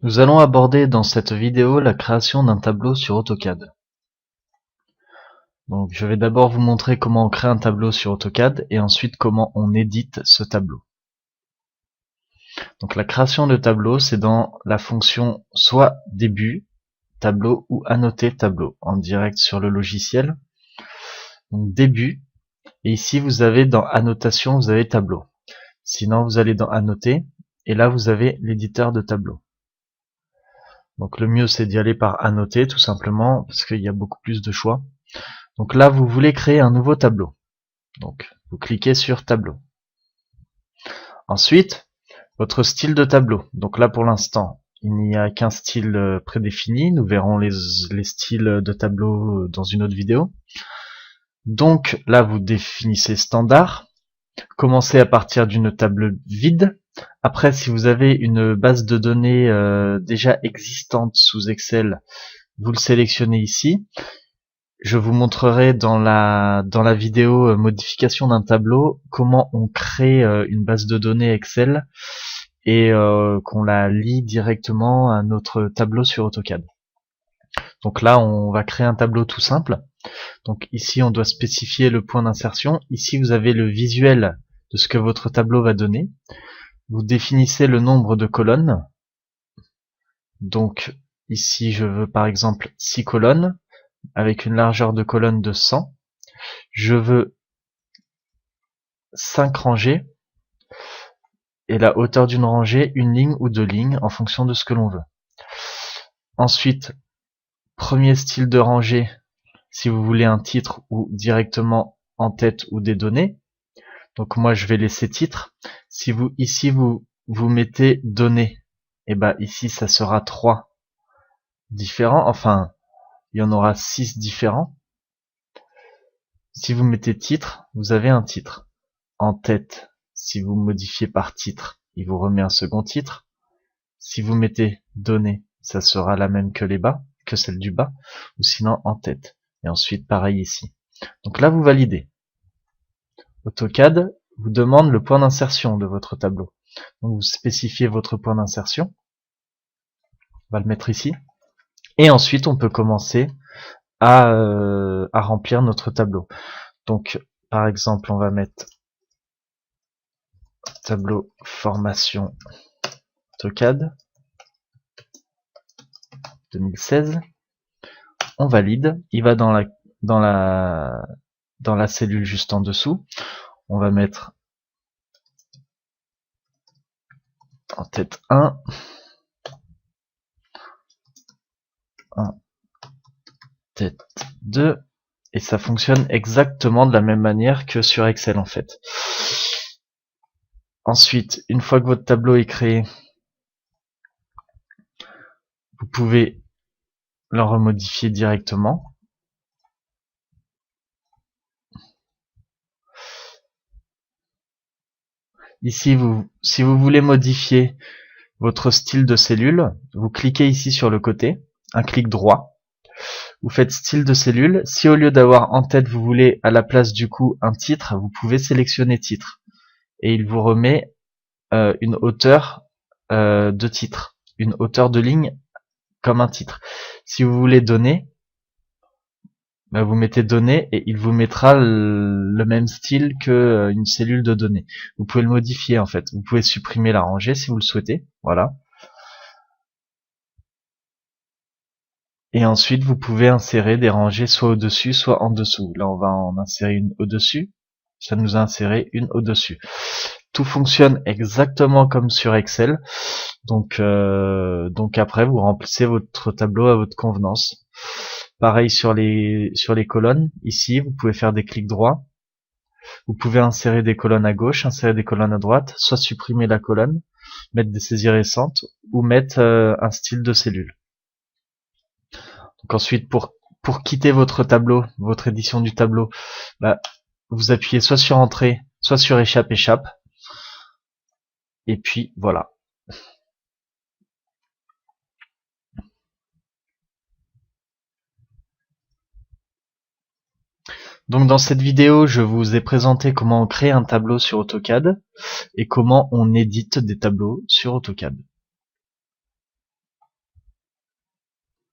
Nous allons aborder dans cette vidéo la création d'un tableau sur AutoCAD. Donc, je vais d'abord vous montrer comment on crée un tableau sur AutoCAD et ensuite comment on édite ce tableau. Donc, la création de tableau, c'est dans la fonction soit début, tableau ou annoter tableau en direct sur le logiciel. Donc, début. Et ici, vous avez dans annotation, vous avez tableau. Sinon, vous allez dans annoter et là, vous avez l'éditeur de tableau. Donc le mieux c'est d'y aller par annoter tout simplement parce qu'il y a beaucoup plus de choix. Donc là vous voulez créer un nouveau tableau. Donc vous cliquez sur tableau. Ensuite, votre style de tableau. Donc là pour l'instant, il n'y a qu'un style prédéfini. Nous verrons les styles de tableau dans une autre vidéo. Donc là vous définissez standard. Commencez à partir d'une table vide. Après, si vous avez une base de données déjà existante sous Excel, vous le sélectionnez ici. Je vous montrerai dans la vidéo modification d'un tableau comment on crée une base de données Excel et qu'on la lie directement à notre tableau sur AutoCAD. Donc là, on va créer un tableau tout simple. Donc ici, on doit spécifier le point d'insertion. Ici, vous avez le visuel de ce que votre tableau va donner. Vous définissez le nombre de colonnes. Donc ici, je veux par exemple 6 colonnes avec une largeur de colonne de 100. Je veux 5 rangées et la hauteur d'une rangée, une ligne ou deux lignes en fonction de ce que l'on veut. Ensuite, premier style de rangée, si vous voulez un titre ou directement en tête ou des données. Donc moi je vais laisser titre. Si vous ici vous mettez données, et ben ici ça sera 3 différents, enfin il y en aura 6 différents. Si vous mettez titre, vous avez un titre. En tête, si vous modifiez par titre, il vous remet un second titre. Si vous mettez données, ça sera la même que celle du bas, ou sinon en tête. Et ensuite pareil ici. Donc là vous validez. AutoCAD vous demande le point d'insertion de votre tableau. Donc vous spécifiez votre point d'insertion. On va le mettre ici. Et ensuite on peut commencer à remplir notre tableau. Donc par exemple on va mettre tableau formation AutoCAD 2016. On valide. Il va dans la cellule juste en dessous. On va mettre en tête 1, en tête 2, et ça fonctionne exactement de la même manière que sur Excel en fait. Ensuite, une fois que votre tableau est créé, vous pouvez le remodifier directement. Ici, si vous voulez modifier votre style de cellule, vous cliquez ici sur le côté, un clic droit. Vous faites style de cellule. Si au lieu d'avoir en tête, vous voulez à la place du coup un titre, vous pouvez sélectionner titre. Et il vous remet une hauteur de titre, une hauteur de ligne comme un titre. Si vous voulez donner, vous mettez données et il vous mettra le même style que une cellule de données. Vous pouvez le modifier en fait. Vous pouvez supprimer la rangée si vous le souhaitez. Voilà. Et ensuite, vous pouvez insérer des rangées soit au-dessus, soit en dessous. Là, on va en insérer une au-dessus. Ça nous a inséré une au-dessus. Tout fonctionne exactement comme sur Excel. Donc après, vous remplissez votre tableau à votre convenance. Pareil sur les colonnes. Ici, vous pouvez faire des clics droits. Vous pouvez insérer des colonnes à gauche, insérer des colonnes à droite, soit supprimer la colonne, mettre des saisies récentes ou mettre un style de cellule. Donc ensuite, pour quitter votre tableau, votre édition du tableau, vous appuyez soit sur Entrée, soit sur Échappe. Et puis voilà. Donc dans cette vidéo, je vous ai présenté comment on crée un tableau sur AutoCAD et comment on édite des tableaux sur AutoCAD.